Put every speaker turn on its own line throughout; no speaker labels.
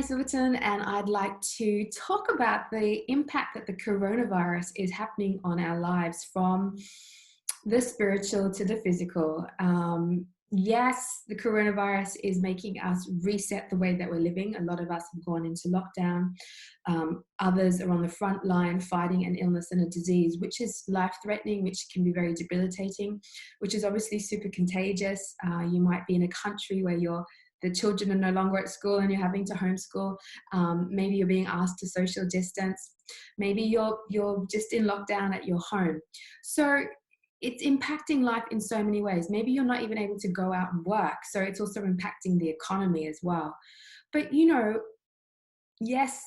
Silverton, and I'd like to talk about the impact that the coronavirus is happening on our lives, from the spiritual to the physical. Yes, the coronavirus is making us reset the way that we're living. A lot of us have gone into lockdown. Others are on the front line fighting an illness and a disease, which is life-threatening, which can be very debilitating, which is obviously super contagious. You might be in a country where the children are no longer at school and you're having to homeschool. Maybe you're being asked to social distance. Maybe you're just in lockdown at your home. So it's impacting life in so many ways. Maybe you're not even able to go out and work. So it's also impacting the economy as well. But yes,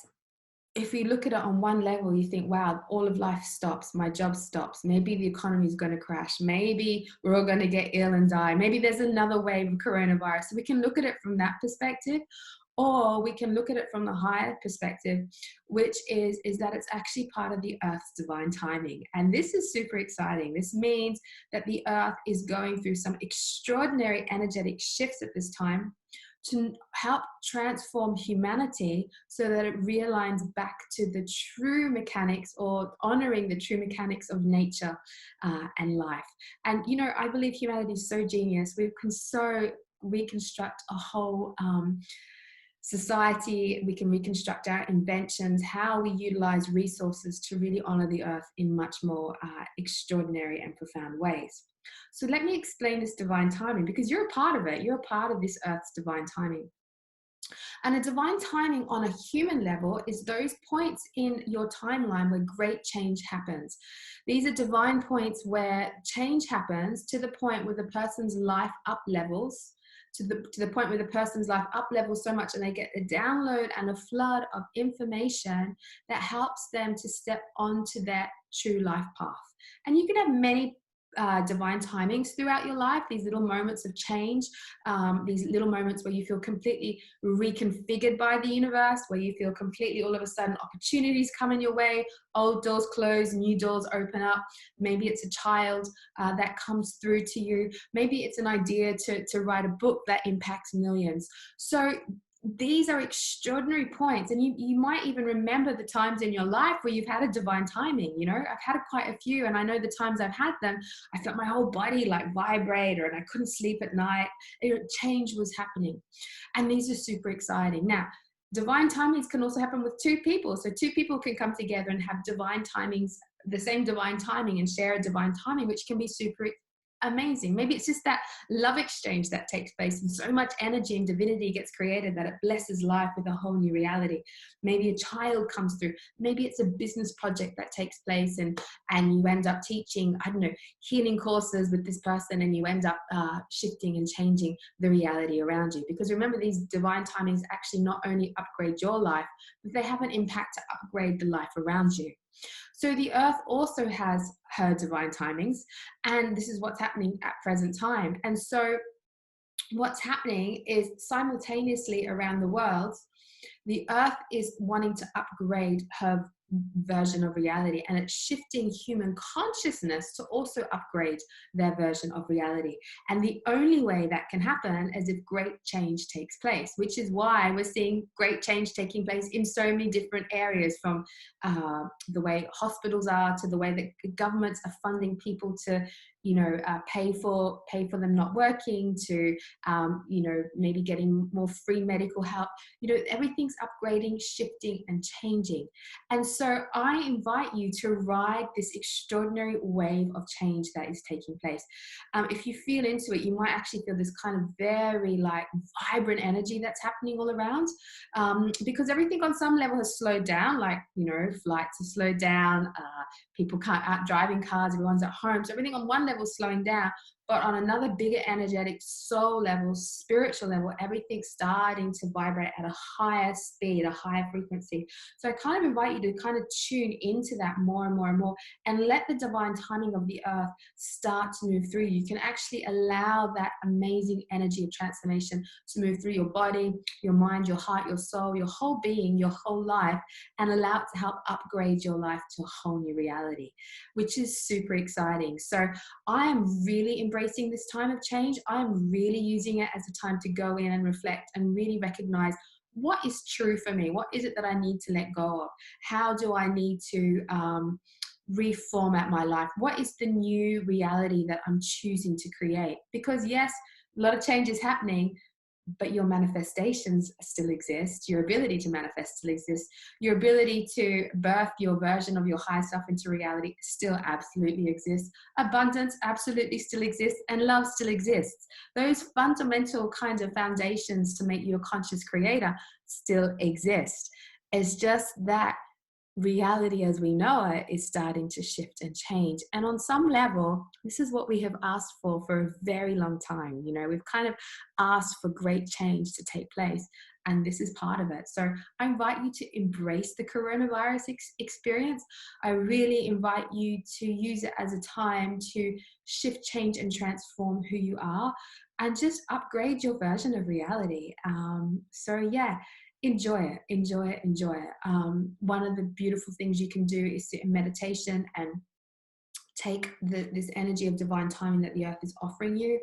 if we look at it on one level, you think, wow, all of life stops, my job stops, maybe the economy is going to crash, maybe we're all going to get ill and die, maybe there's another wave of coronavirus. So we can look at it from that perspective, or we can look at it from the higher perspective, which is that it's actually part of the Earth's divine timing. And this is super exciting. This means that the Earth is going through some extraordinary energetic shifts at this time to help transform humanity so that it realigns back to the true mechanics, or honoring the true mechanics of nature and life. And, I believe humanity is so genius. We can so reconstruct a whole society. We can reconstruct our inventions, how we utilize resources to really honor the Earth in much more extraordinary and profound ways. So let me explain this divine timing, because you're a part of it. You're a part of this Earth's divine timing. And a divine timing on a human level is those points in your timeline where great change happens. These are divine points where change happens to the point where the person's life up levels, to the point where the person's life up levels so much and they get a download and a flood of information that helps them to step onto their true life path. And you can have many divine timings throughout your life, these little moments of change, these little moments where you feel completely reconfigured by the universe, where you feel completely all of a sudden opportunities come in your way, old doors close, new doors open up. Maybe it's a child that comes through to you. Maybe it's an idea to write a book that impacts millions. So these are extraordinary points, and you might even remember the times in your life where you've had a divine timing. I've had quite a few, and I know the times I've had them, I felt my whole body like vibrate, and I couldn't sleep at night. Change was happening, and these are super exciting. Now, divine timings can also happen with two people. So two people can come together and have divine timings, the same divine timing, and share a divine timing, which can be super amazing. Maybe it's just that love exchange that takes place, and so much energy and divinity gets created that it blesses life with a whole new reality. Maybe a child comes through. Maybe it's a business project that takes place, and you end up teaching, healing courses with this person, and you end up shifting and changing the reality around you. Because remember, these divine timings actually not only upgrade your life, but they have an impact to upgrade the life around you. So the Earth also has her divine timings, and this is what's happening at present time. And so what's happening is, simultaneously around the world, the Earth is wanting to upgrade her version of reality, and it's shifting human consciousness to also upgrade their version of reality. And the only way that can happen is if great change takes place, which is why we're seeing great change taking place in so many different areas, from the way hospitals are, to the way that governments are funding people to pay for them not working, to maybe getting more free medical help. Everything's upgrading, shifting, and changing. And so I invite you to ride this extraordinary wave of change that is taking place. If you feel into it, you might actually feel this kind of very vibrant energy that's happening all around, because everything on some level has slowed down. Flights have slowed down, people can't out driving cars, everyone's at home, so everything on one level is slowing down. But on another bigger energetic soul level, spiritual level, everything's starting to vibrate at a higher speed, a higher frequency. So I kind of invite you to kind of tune into that more and more and more, and let the divine timing of the Earth start to move through you. You can actually allow that amazing energy of transformation to move through your body, your mind, your heart, your soul, your whole being, your whole life, and allow it to help upgrade your life to a whole new reality, which is super exciting. So I am really embracing this time of change. I'm really using it as a time to go in and reflect and really recognize what is true for me? What is it that I need to let go of? How do I need to reformat my life? What is the new reality that I'm choosing to create? Because yes, a lot of change is happening, but your manifestations still exist. Your ability to manifest still exists. Your ability to birth your version of your high self into reality still absolutely exists. Abundance absolutely still exists, and love still exists. Those fundamental kinds of foundations to make you a conscious creator still exist. It's just that reality as we know it is starting to shift and change. And on some level, this is what we have asked for a very long time. You know, we've kind of asked for great change to take place, and this is part of it. So I invite you to embrace the coronavirus experience. I really invite you to use it as a time to shift, change, and transform who you are, and just upgrade your version of reality. So yeah, enjoy it, enjoy it, enjoy it. One of the beautiful things you can do is sit in meditation and take this energy of divine timing that the earth is offering you.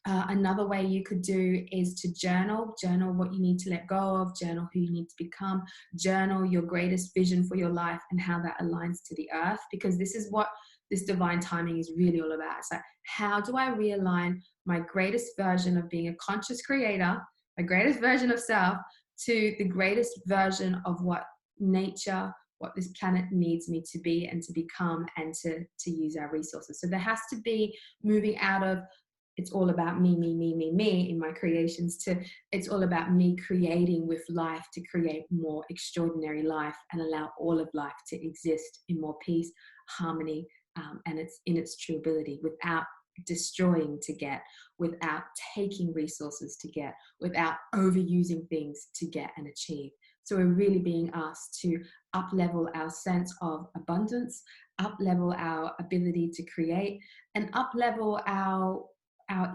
Another way you could do is to journal what you need to let go of, journal who you need to become, journal your greatest vision for your life and how that aligns to the earth, because this is what this divine timing is really all about. It's like, how do I realign my greatest version of being a conscious creator, my greatest version of self, to the greatest version of what nature, what this planet needs me to be and to become, and to use our resources. So there has to be moving out of it's all about me in my creations to it's all about me creating with life to create more extraordinary life and allow all of life to exist in more peace, harmony, and it's in its true ability, without destroying to get, without taking resources to get, without overusing things to get and achieve. So we're really being asked to up level our sense of abundance, up level our ability to create, and up level our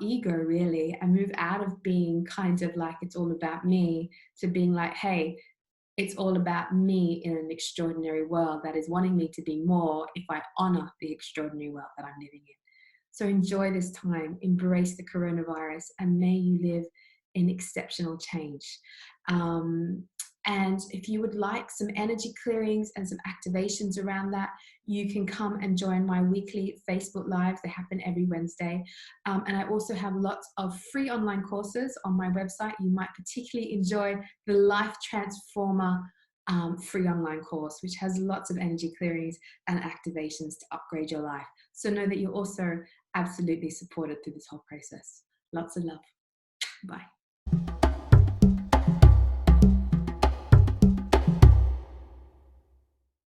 ego really, and move out of being kind of like it's all about me to being like, hey, it's all about me in an extraordinary world that is wanting me to be more if I honor the extraordinary world that I'm living in. So enjoy this time, embrace the coronavirus, and may you live in exceptional change. And if you would like some energy clearings and some activations around that, you can come and join my weekly Facebook Lives. They happen every Wednesday. And I also have lots of free online courses on my website. You might particularly enjoy the Life Transformer free online course, which has lots of energy clearings and activations to upgrade your life. So know that you're also absolutely supported through this whole process. Lots of love. Bye.